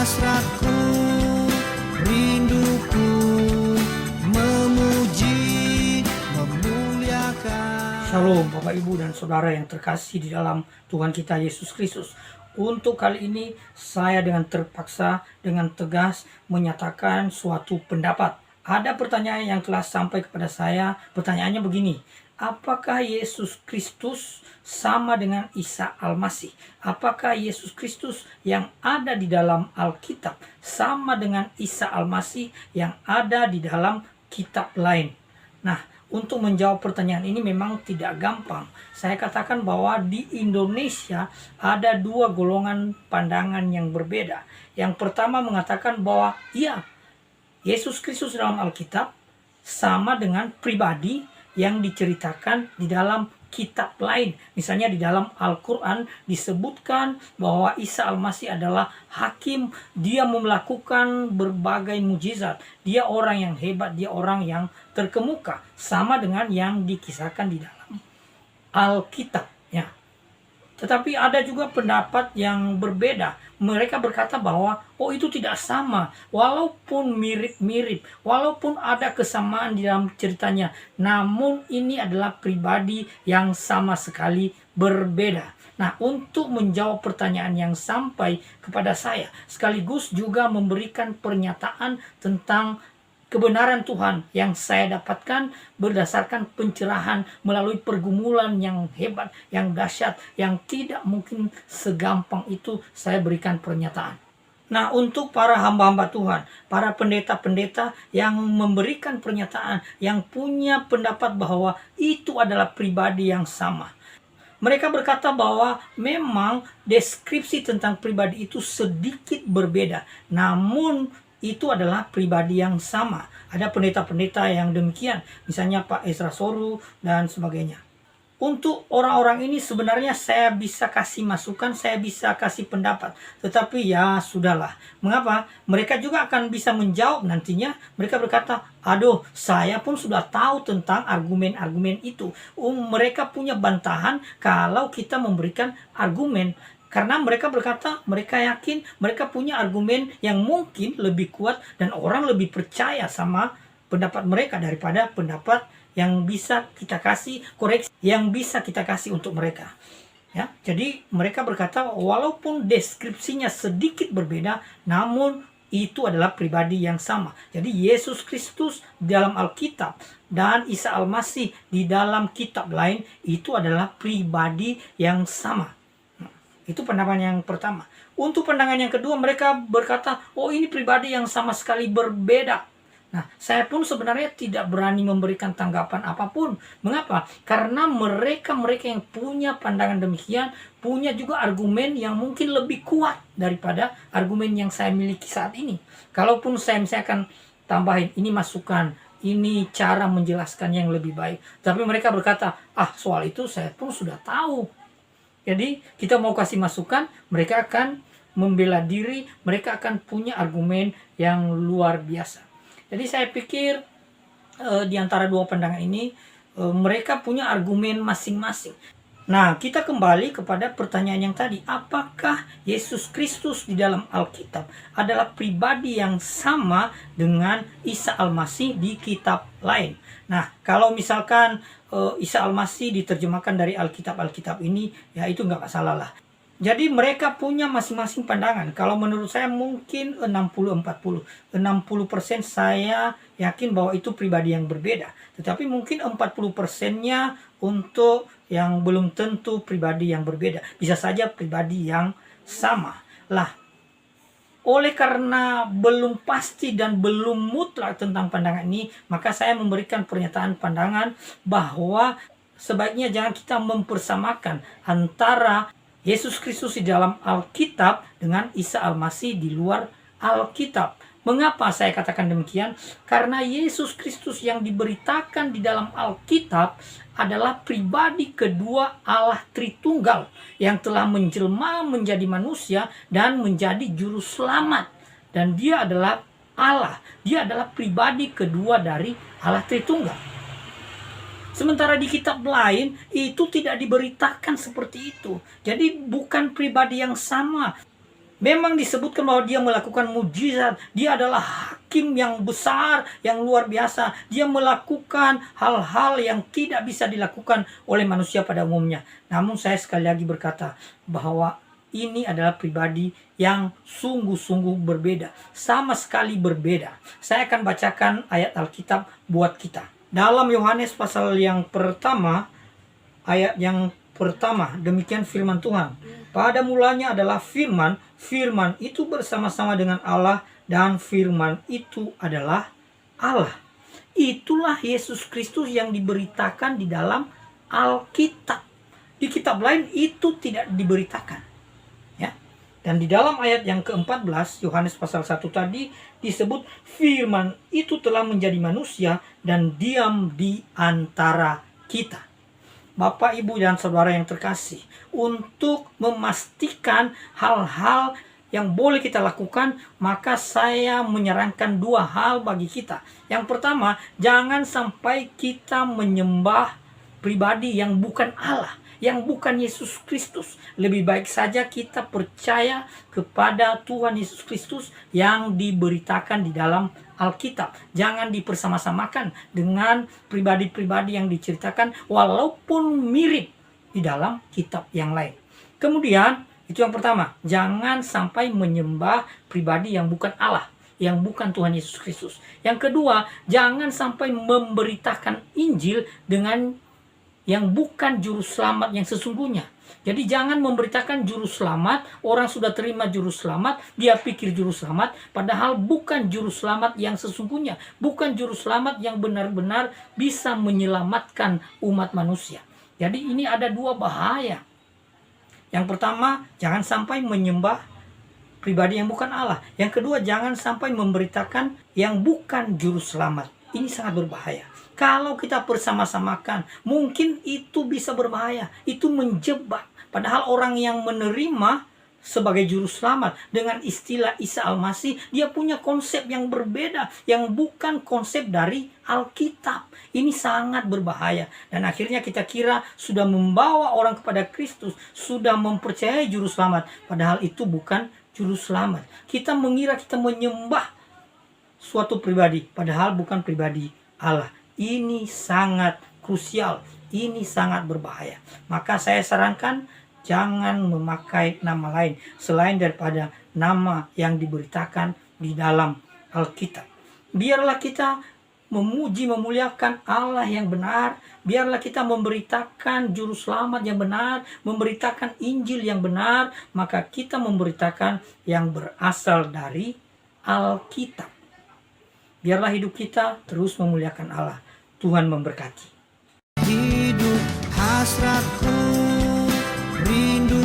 hasratku, rinduku, memuji, memuliakan. Shalom Bapak Ibu dan Saudara yang terkasih di dalam Tuhan kita Yesus Kristus. Untuk kali ini saya dengan terpaksa, dengan tegas menyatakan suatu pendapat. Ada pertanyaan yang telah sampai kepada saya. Pertanyaannya begini: apakah Yesus Kristus sama dengan Isa Al-Masih? Apakah Yesus Kristus yang ada di dalam Alkitab sama dengan Isa Al-Masih yang ada di dalam kitab lain? Nah, untuk menjawab pertanyaan ini memang tidak gampang. Saya katakan bahwa di Indonesia ada dua golongan pandangan yang berbeda. Yang pertama mengatakan bahwa iya, Yesus Kristus dalam Alkitab sama dengan pribadi yang diceritakan di dalam kitab lain. Misalnya di dalam Al-Quran disebutkan bahwa Isa Al-Masih adalah hakim. Dia melakukan berbagai mujizat. Dia orang yang hebat, dia orang yang terkemuka. Sama dengan yang dikisahkan di dalam Alkitab. Ya. Tetapi ada juga pendapat yang berbeda. Mereka berkata bahwa itu tidak sama. Walaupun mirip-mirip, walaupun ada kesamaan di dalam ceritanya, namun ini adalah pribadi yang sama sekali berbeda. Nah, untuk menjawab pertanyaan yang sampai kepada saya, sekaligus juga memberikan pernyataan tentang kebenaran Tuhan yang saya dapatkan berdasarkan pencerahan melalui pergumulan yang hebat, yang dahsyat, yang tidak mungkin segampang itu saya berikan pernyataan. Nah, untuk para hamba-hamba Tuhan, para pendeta-pendeta yang memberikan pernyataan, yang punya pendapat bahwa itu adalah pribadi yang sama. Mereka berkata bahwa memang deskripsi tentang pribadi itu sedikit berbeda, namun itu adalah pribadi yang sama. Ada pendeta-pendeta yang demikian, misalnya Pak Ezra Soru dan sebagainya. Untuk orang-orang ini sebenarnya saya bisa kasih masukan, saya bisa kasih pendapat. Tetapi ya sudahlah. Mengapa? Mereka juga akan bisa menjawab nantinya. Mereka berkata, aduh, saya pun sudah tahu tentang argumen-argumen itu. Mereka punya bantahan kalau kita memberikan argumen. Karena mereka berkata, mereka yakin, mereka punya argumen yang mungkin lebih kuat dan orang lebih percaya sama pendapat mereka daripada pendapat yang bisa kita kasih koreksi, yang bisa kita kasih untuk mereka. Ya, jadi mereka berkata walaupun deskripsinya sedikit berbeda, namun itu adalah pribadi yang sama. Jadi Yesus Kristus dalam Alkitab dan Isa Al-Masih di dalam kitab lain itu adalah pribadi yang sama. Itu pandangan yang pertama. Untuk pandangan yang kedua, mereka berkata, ini pribadi yang sama sekali berbeda. Nah, saya pun sebenarnya tidak berani memberikan tanggapan apapun. Mengapa? Karena mereka yang punya pandangan demikian, punya juga argumen yang mungkin lebih kuat daripada argumen yang saya miliki saat ini. Kalaupun saya akan tambahin, ini masukan, ini cara menjelaskan yang lebih baik. Tapi mereka berkata, soal itu saya pun sudah tahu. Jadi kita mau kasih masukan, mereka akan membela diri, mereka akan punya argumen yang luar biasa. Jadi saya pikir di antara dua pandangan ini mereka punya argumen masing-masing. Nah, kita kembali kepada pertanyaan yang tadi. Apakah Yesus Kristus di dalam Alkitab adalah pribadi yang sama dengan Isa Al-Masih di kitab lain? Nah, kalau misalkan Isa Al-Masih diterjemahkan dari Alkitab ini, ya itu nggak salah lah. Jadi mereka punya masing-masing pandangan. Kalau menurut saya mungkin 60-40. 60% saya yakin bahwa itu pribadi yang berbeda. Tetapi mungkin 40%-nya untuk yang belum tentu pribadi yang berbeda. Bisa saja pribadi yang sama. Lah, oleh karena belum pasti dan belum mutlak tentang pandangan ini, maka saya memberikan pernyataan pandangan bahwa sebaiknya jangan kita mempersamakan antara Yesus Kristus di dalam Alkitab dengan Isa Al-Masih di luar Alkitab. Mengapa saya katakan demikian? Karena Yesus Kristus yang diberitakan di dalam Alkitab adalah pribadi kedua Allah Tritunggal yang telah menjelma menjadi manusia dan menjadi juru selamat. Dan dia adalah Allah. Dia adalah pribadi kedua dari Allah Tritunggal. Sementara di kitab lain itu tidak diberitakan seperti itu. Jadi bukan pribadi yang sama. Memang disebutkan bahwa dia melakukan mujizat. Dia adalah hakim yang besar, yang luar biasa. Dia melakukan hal-hal yang tidak bisa dilakukan oleh manusia pada umumnya. Namun saya sekali lagi berkata bahwa ini adalah pribadi yang sungguh-sungguh berbeda. Sama sekali berbeda. Saya akan bacakan ayat Alkitab buat kita. Dalam Yohanes pasal yang pertama, ayat yang pertama, demikian firman Tuhan. Pada mulanya adalah firman, firman itu bersama-sama dengan Allah, dan firman itu adalah Allah. Itulah Yesus Kristus yang diberitakan di dalam Alkitab. Di kitab lain itu tidak diberitakan. Ya. Dan di dalam ayat yang ke-14, Yohanes pasal 1 tadi disebut firman itu telah menjadi manusia dan diam di antara kita. Bapak, Ibu, dan Saudara yang terkasih, untuk memastikan hal-hal yang boleh kita lakukan, maka saya menyarankan dua hal bagi kita. Yang pertama, jangan sampai kita menyembah pribadi yang bukan Allah, yang bukan Yesus Kristus. Lebih baik saja kita percaya kepada Tuhan Yesus Kristus yang diberitakan di dalam Alkitab. Jangan dipersama-samakan dengan pribadi-pribadi yang diceritakan walaupun mirip di dalam kitab yang lain. Kemudian, itu yang pertama, jangan sampai menyembah pribadi yang bukan Allah, yang bukan Tuhan Yesus Kristus. Yang kedua, jangan sampai memberitakan Injil dengan yang bukan juru selamat yang sesungguhnya. Jadi jangan memberitakan juru selamat, orang sudah terima juru selamat, dia pikir juru selamat, padahal bukan juru selamat yang sesungguhnya, bukan juru selamat yang benar-benar bisa menyelamatkan umat manusia. Jadi ini ada dua bahaya. Yang pertama, jangan sampai menyembah pribadi yang bukan Allah. Yang kedua, jangan sampai memberitakan yang bukan juru selamat. Ini sangat berbahaya. Kalau kita bersama-samakan, mungkin itu bisa berbahaya. Itu menjebak. Padahal orang yang menerima sebagai juru selamat dengan istilah Isa Al-Masih, dia punya konsep yang berbeda, yang bukan konsep dari Alkitab. Ini sangat berbahaya. Dan akhirnya kita kira sudah membawa orang kepada Kristus, sudah mempercayai juru selamat. Padahal itu bukan juru selamat. Kita mengira kita menyembah suatu pribadi, padahal bukan pribadi Allah. Ini sangat krusial, ini sangat berbahaya. Maka saya sarankan jangan memakai nama lain selain daripada nama yang diberitakan di dalam Alkitab. Biarlah kita memuji, memuliakan Allah yang benar. Biarlah kita memberitakan juru selamat yang benar, memberitakan Injil yang benar. Maka kita memberitakan yang berasal dari Alkitab. Biarlah hidup kita terus memuliakan Allah. Tuhan memberkati. Hidup hasratku, rindu